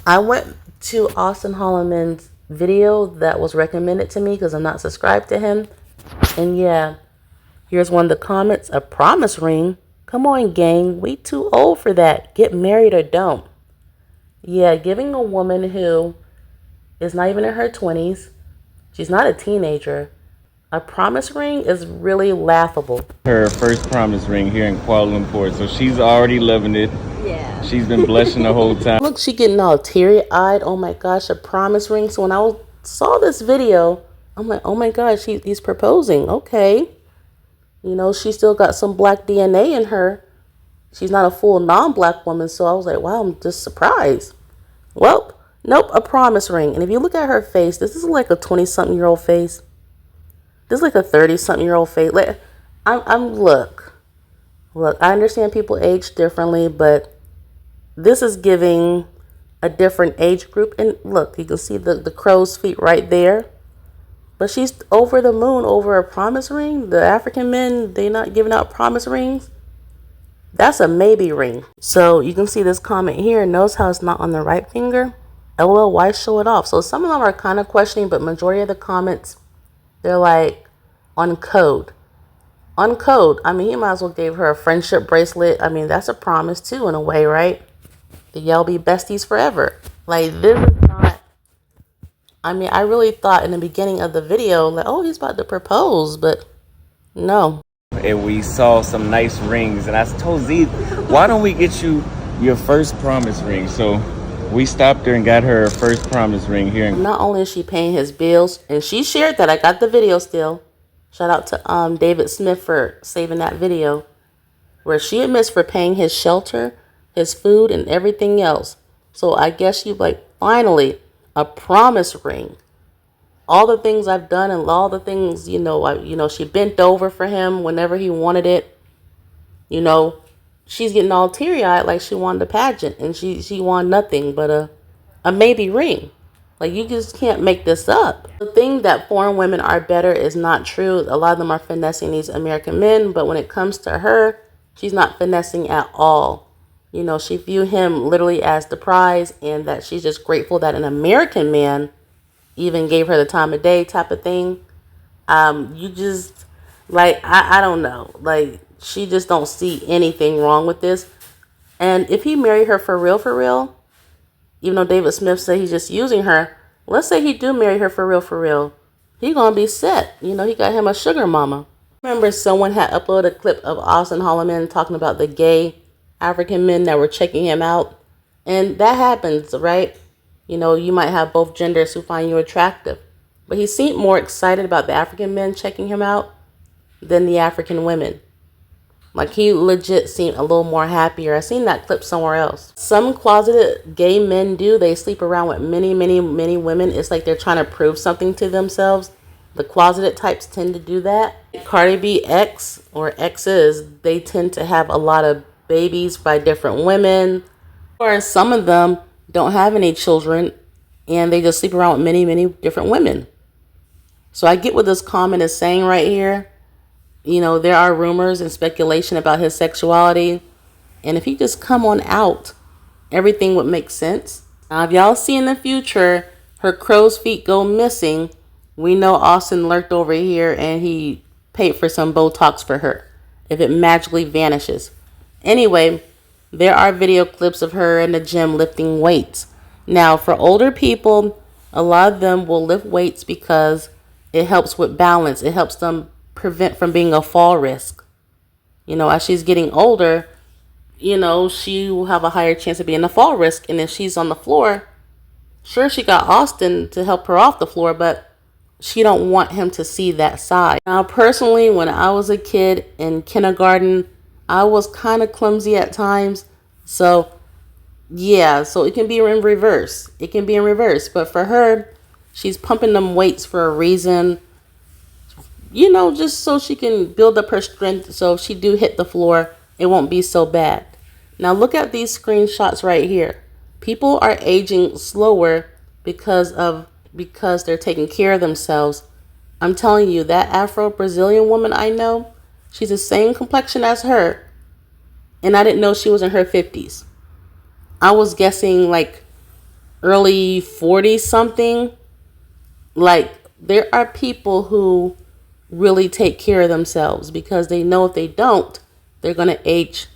I went to Auston Holleman's video that was recommended to me because I'm not subscribed to him. And yeah, here's one of the comments. A promise ring? Come on, gang. We too old for that. Get married or don't. Yeah, giving a woman who is not even in her 20s, she's not a teenager, a promise ring is really laughable. Her first promise ring here in Kuala Lumpur, so she's already loving it. Yeah. She's been blushing the whole time. Look, she getting all teary-eyed. Oh my gosh, a promise ring. So when I saw this video, I'm like, oh my gosh, he's proposing. Okay. You know, she still got some black DNA in her. She's not a full non-black woman, so I was like, wow, I'm just surprised. Well, nope, a promise ring. And if you look at her face, this is like a 20-something-year-old face. This is like a 30-something-year-old face. Like, look, I understand people age differently, but this is giving a different age group. And look, you can see the crow's feet right there. But she's over the moon over a promise ring. The African men, they not giving out promise rings. That's a maybe ring. So you can see this comment here. Notice how it's not on the right finger. LOL, why show it off? So some of them are kind of questioning, but majority of the comments, they're like, on code. On code. I mean, he might as well gave her a friendship bracelet. I mean, that's a promise too, in a way, right? That y'all be besties forever. Like, this is not... I mean, I really thought in the beginning of the video, like, oh, he's about to propose, but no. And we saw some nice rings, and I told Z, why don't we get you your first promise ring? So we stopped her and got her first promise ring here. Not only is she paying his bills, and she shared that. I got the video still. Shout out to David Smith for saving that video, where she admits for paying his shelter, his food, and everything else. So I guess she like, finally, a promise ring. All the things I've done and all the things, she bent over for him whenever he wanted it. You know, she's getting all teary-eyed like she wanted a pageant, and she wanted nothing but a maybe ring. Like, you just can't make this up. The thing that foreign women are better is not true. A lot of them are finessing these American men, but when it comes to her, she's not finessing at all. You know, she viewed him literally as the prize, and that she's just grateful that an American man even gave her the time of day type of thing. You just, like, I don't know. Like, she just don't see anything wrong with this. And if he married her for real, even though David Smith said he's just using her, let's say he do marry her for real, he gonna be set. You know, he got him a sugar mama. Remember, someone had uploaded a clip of Auston Holleman talking about the gay African men that were checking him out. And that happens, right? You know, you might have both genders who find you attractive. But he seemed more excited about the African men checking him out than the African women. Like, he legit seemed a little more happier. I seen that clip somewhere else. Some closeted gay men do. They sleep around with many women. It's like they're trying to prove something to themselves. The closeted types tend to do that. Cardi B ex or exes, they tend to have a lot of babies by different women. Or some of them don't have any children and they just sleep around with many different women. So I get what this comment is saying right here. You know, there are rumors and speculation about his sexuality. And if he just come on out, everything would make sense. Now, if y'all see in the future her crow's feet go missing, we know Austin lurked over here and he paid for some Botox for her if it magically vanishes. Anyway, there are video clips of her in the gym lifting weights. Now, for older people, a lot of them will lift weights because it helps with balance. It helps them prevent from being a fall risk. You know, as she's getting older, you know, she will have a higher chance of being a fall risk. And if she's on the floor, sure, she got Austin to help her off the floor, but she don't want him to see that side. Now, personally, when I was a kid in kindergarten, I was kind of clumsy at times. So, yeah, so it can be in reverse. It can be in reverse. But for her, she's pumping them weights for a reason. You know, just so she can build up her strength. So if she do hit the floor, it won't be so bad. Now look at these screenshots right here. People are aging slower because they're taking care of themselves. I'm telling you, that Afro-Brazilian woman I know, she's the same complexion as her. And I didn't know she was in her 50s. I was guessing like early 40 something. Like, there are people who really take care of themselves because they know if they don't, they're going to age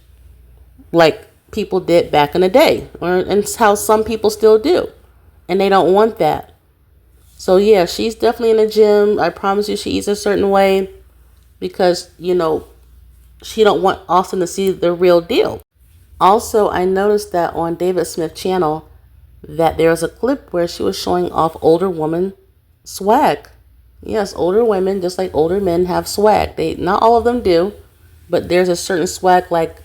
like people did back in the day, and it's how some people still do, and they don't want that. So yeah, she's definitely in the gym. I promise you, she eats a certain way because she don't want Austin to see the real deal. Also, I noticed that on David Smith's channel that there was a clip where she was showing off older woman swag. Yes, older women, just like older men, have swag. They not all of them do, but there's a certain swag like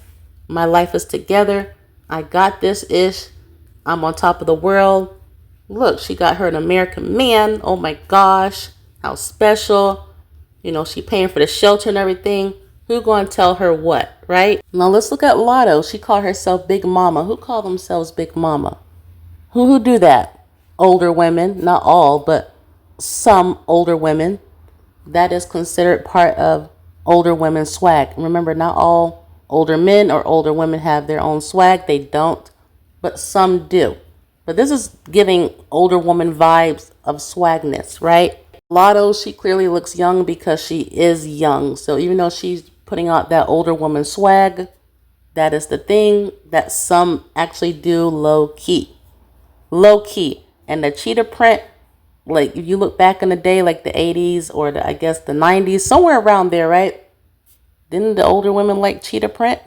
my life is together. I got this ish. I'm on top of the world. Look, she got her an American man. Oh my gosh, how special. She paying for the shelter and everything. Who gonna tell her what, right? Now let's look at Lotto. She called herself Big Mama. Who call themselves Big Mama? Who do that? Older women, not all, but some older women. That is considered part of older women's swag. Remember, not all older men or older women have their own swag. They don't, but some do. But this is giving older woman vibes of swagness, right? Lotto, she clearly looks young because she is young. So even though she's putting out that older woman swag, that is the thing that some actually do low key. Low key. And the cheetah print, like if you look back in the day, like the 80s or I guess the 90s, somewhere around there, right? Didn't the older women like cheetah print?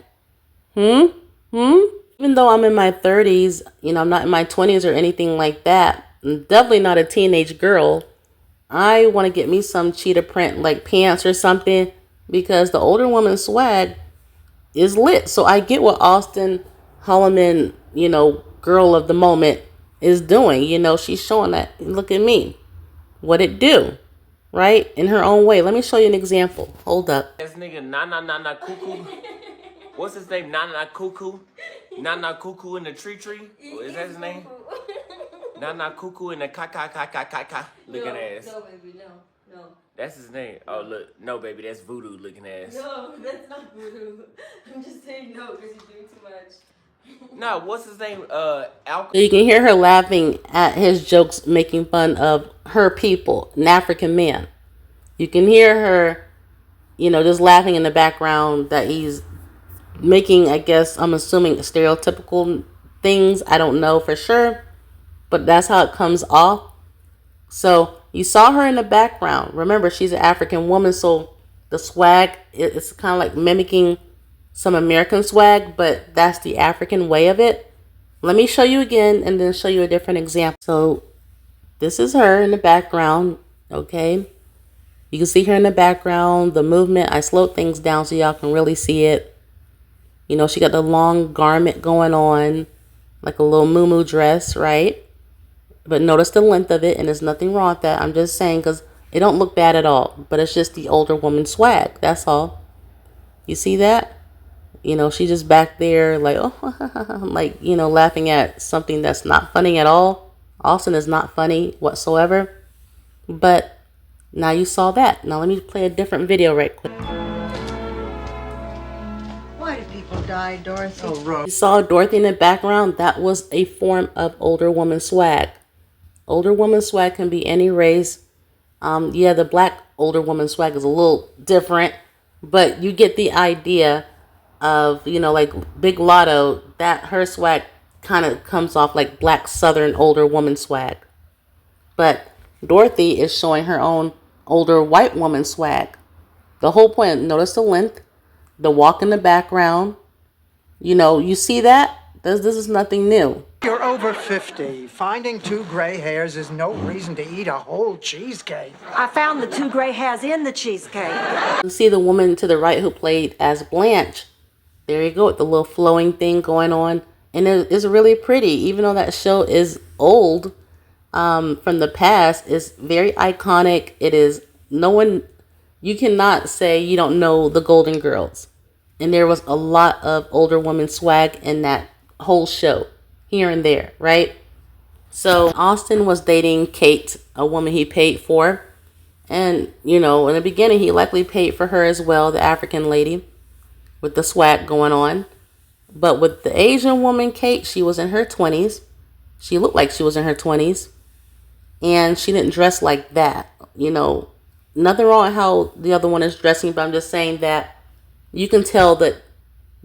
Even though I'm in my 30s, I'm not in my 20s or anything like that. I'm definitely not a teenage girl. I want to get me some cheetah print like pants or something because the older woman swag is lit. So I get what Auston Holleman, girl of the moment is doing. She's showing that, look at me, what it do, right? In her own way. Let me show you an example. Hold up. This nigga na cuckoo. What's his name? Na cuckoo. Na cuckoo in the tree. Oh, is that his name? Na cuckoo in the ka looking ass. No, baby, no. That's his name. Oh look, no baby, that's voodoo looking ass. No, that's not voodoo. I'm just saying no because you're doing too much. No, what's his name? So you can hear her laughing at his jokes, making fun of her people, an African man. You can hear her, just laughing in the background that he's making, I guess, I'm assuming stereotypical things. I don't know for sure, but that's how it comes off. So you saw her in the background. Remember, she's an African woman, so the swag, it's kind of like mimicking some American swag, but that's the African way of it. Let me show you again and then show you a different example. So this is her in the background, okay? You can see her in the background, the movement. I slowed things down so y'all can really see it. She got the long garment going on, like a little muumuu dress, right? But notice the length of it, and there's nothing wrong with that. I'm just saying because it don't look bad at all, but it's just the older woman swag. That's all. You see that? She's just back there like, oh, like, laughing at something that's not funny at all. Austin is not funny whatsoever. But now you saw that. Now let me play a different video right quick. Why do people die, Dorothy? You saw Dorothy in the background. That was a form of older woman swag. Older woman swag can be any race. Yeah, the black older woman swag is a little different, but you get the idea of, like Big Lotto, that her swag kind of comes off like black southern older woman swag. But Dorothy is showing her own older white woman swag. The whole point, notice the length, the walk in the background. You see that? This is nothing new. You're over 50. Finding 2 gray hairs is no reason to eat a whole cheesecake. I found the 2 gray hairs in the cheesecake. You see the woman to the right who played as Blanche. There you go, with the little flowing thing going on. And it's really pretty, even though that show is old from the past. It's very iconic. It is, you cannot say you don't know the Golden Girls. And there was a lot of older woman swag in that whole show, here and there, right? So Austin was dating Kate, a woman he paid for. And, in the beginning, he likely paid for her as well, the African lady with the swag going on. But with the Asian woman, Kate, she was in her 20s. She looked like she was in her 20s. And she didn't dress like that. You know, nothing wrong with how the other one is dressing, but I'm just saying that you can tell the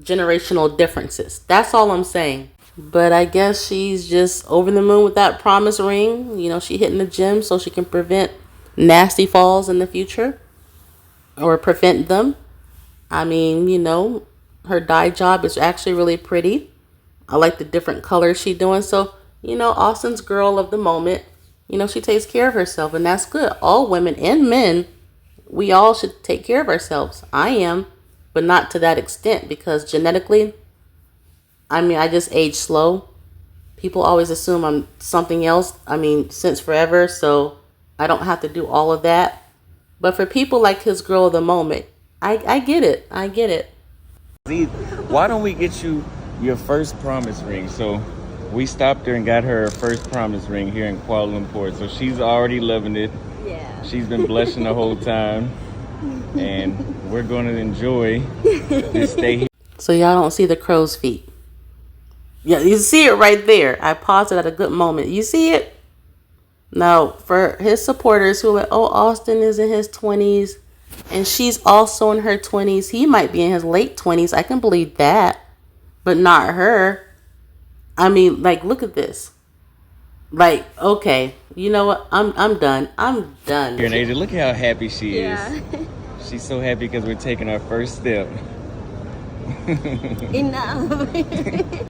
generational differences. That's all I'm saying. But I guess she's just over the moon with that promise ring. You know, she hitting the gym so she can prevent nasty falls in the future. Or prevent them. I mean, you know, her dye job is actually really pretty. I like the different colors she's doing. So, you know, Austin's girl of the moment. You know, she takes care of herself, and that's good. All women and men, we all should take care of ourselves. I am, but not to that extent, because genetically, I mean, I just age slow. People always assume I'm something else. I mean, since forever, so I don't have to do all of that. But for people like his girl of the moment, I get it. I get it. Why don't we get you your first promise ring? So we stopped her and got her first promise ring here in Kuala Lumpur. So she's already loving it. Yeah. She's been blushing the whole time. And we're going to enjoy this stay here. So y'all don't see the crow's feet. Yeah, you see it right there. I paused it at a good moment. You see it? Now, for his supporters who are like, oh, Austin is in his 20s and she's also in her 20s. He might be in his late 20s. I can believe that. But not her. I mean, like, look at this. Like, okay, you know what? I'm done. I'm done. Here, Asia, look how happy she is. Yeah. She's so happy because we're taking our first step. Enough.